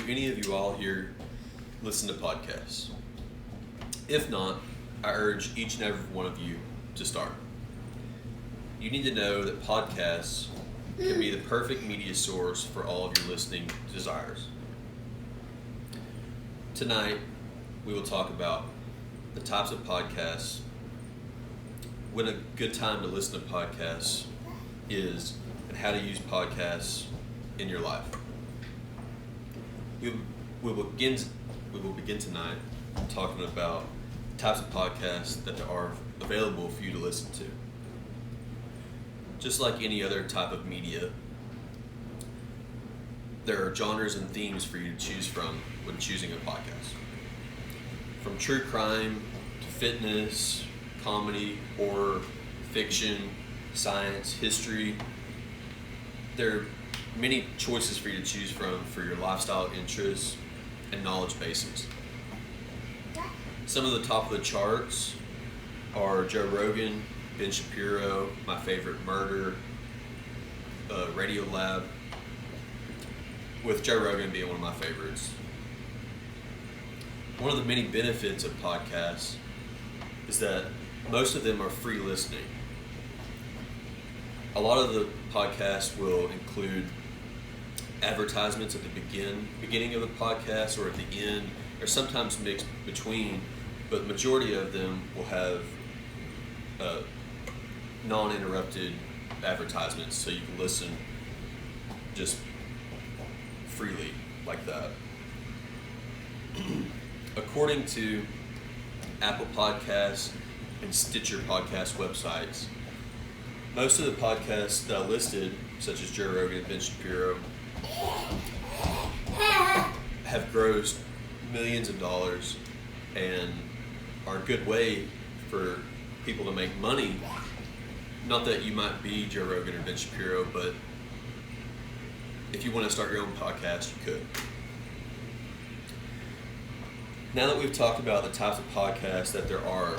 any of you all here listen to podcasts? If not, I urge each and every one of you to start. You need to know that podcasts can be the perfect media source for all of your listening desires. Tonight, we will talk about the types of podcasts, when a good time to listen to podcasts is, and how to use podcasts in your life. We will begin tonight talking about types of podcasts that are available for you to listen to. Just like any other type of media, there are genres and themes for you to choose from when choosing a podcast. From true crime to fitness, comedy, horror, fiction, science, history, there are many choices for you to choose from for your lifestyle interests and knowledge bases. Some of the top of the charts are Joe Rogan, Ben Shapiro, my favorite Murder, Radio Lab, with Joe Rogan being one of my favorites. One of the many benefits of podcasts is that most of them are free listening. A lot of the podcasts will include advertisements at the beginning of the podcast or at the end, or sometimes mixed between, but the majority of them will have non-interrupted advertisements, so you can listen just freely like that. According to Apple Podcasts and Stitcher podcast websites, most of the podcasts that I listed, such as Joe Rogan and Ben Shapiro, have grossed millions of dollars and are a good way for people to make money. Not that you might be Joe Rogan or Ben Shapiro, but if you want to start your own podcast, you could. Now that we've talked about the types of podcasts that there are,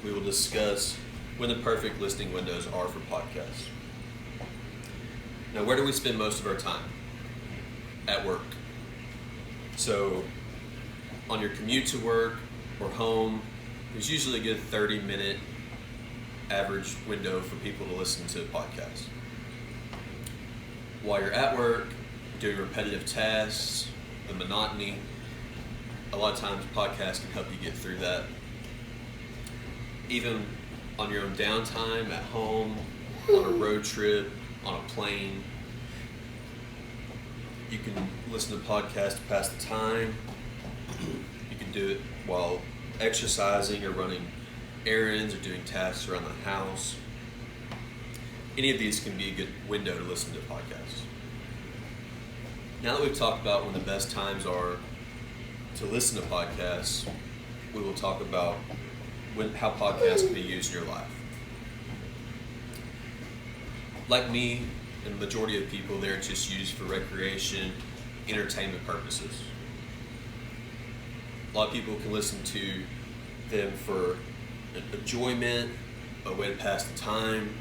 we will discuss when the perfect listening windows are for podcasts. Now, where do we spend most of our time? At work. So, on your commute to work or home, there's usually a good 30-minute average window for people to listen to podcasts. While you're at work, doing repetitive tasks, the monotony, a lot of times podcasts can help you get through that. Even on your own downtime, at home, on a road trip, on a plane, you can listen to podcasts to pass the time. You can do it while exercising or running errands or doing tasks around the house. Any of these can be a good window to listen to podcasts. Now that we've talked about when the best times are to listen to podcasts, we will talk about how podcasts can be used in your life. Like me and the majority of people, they're just used for recreation, entertainment purposes. A lot of people can listen to them for enjoyment, a way to pass the time.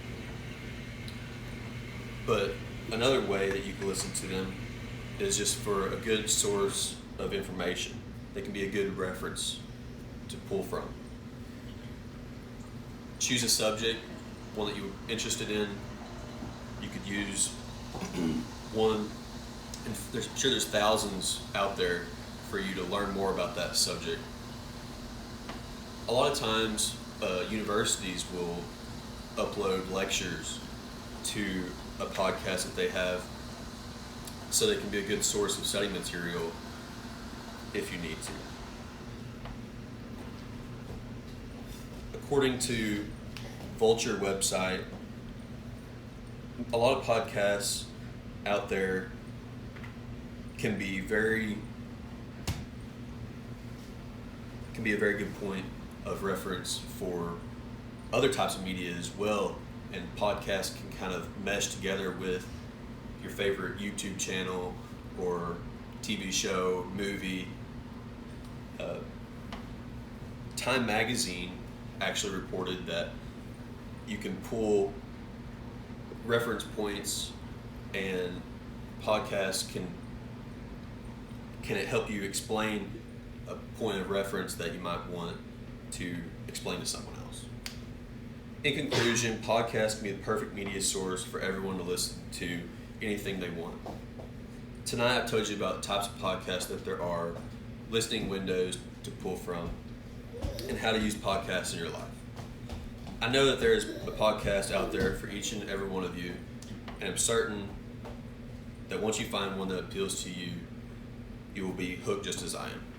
But another way that you can listen to them is just for a good source of information. They can be a good reference to pull from. Choose a subject, one that you're interested in. You could use one, and I'm sure there's thousands out there for you to learn more about that subject. A lot of times, universities will upload lectures to a podcast that they have, so they can be a good source of study material if you need to. According to Vulture website, a lot of podcasts out there can be a very good point of reference for other types of media as well, and podcasts can kind of mesh together with your favorite YouTube channel or TV show, movie. Time Magazine actually reported that you can pull reference points and podcasts can can it help you explain a point of reference that you might want to explain to someone else? In conclusion, podcasts can be the perfect media source for everyone to listen to anything they want. Tonight I've told you about the types of podcasts that there are, listening windows to pull from, and how to use podcasts in your life. I know that there's a podcast out there for each and every one of you, and I'm certain that once you find one that appeals to you, you will be hooked just as I am.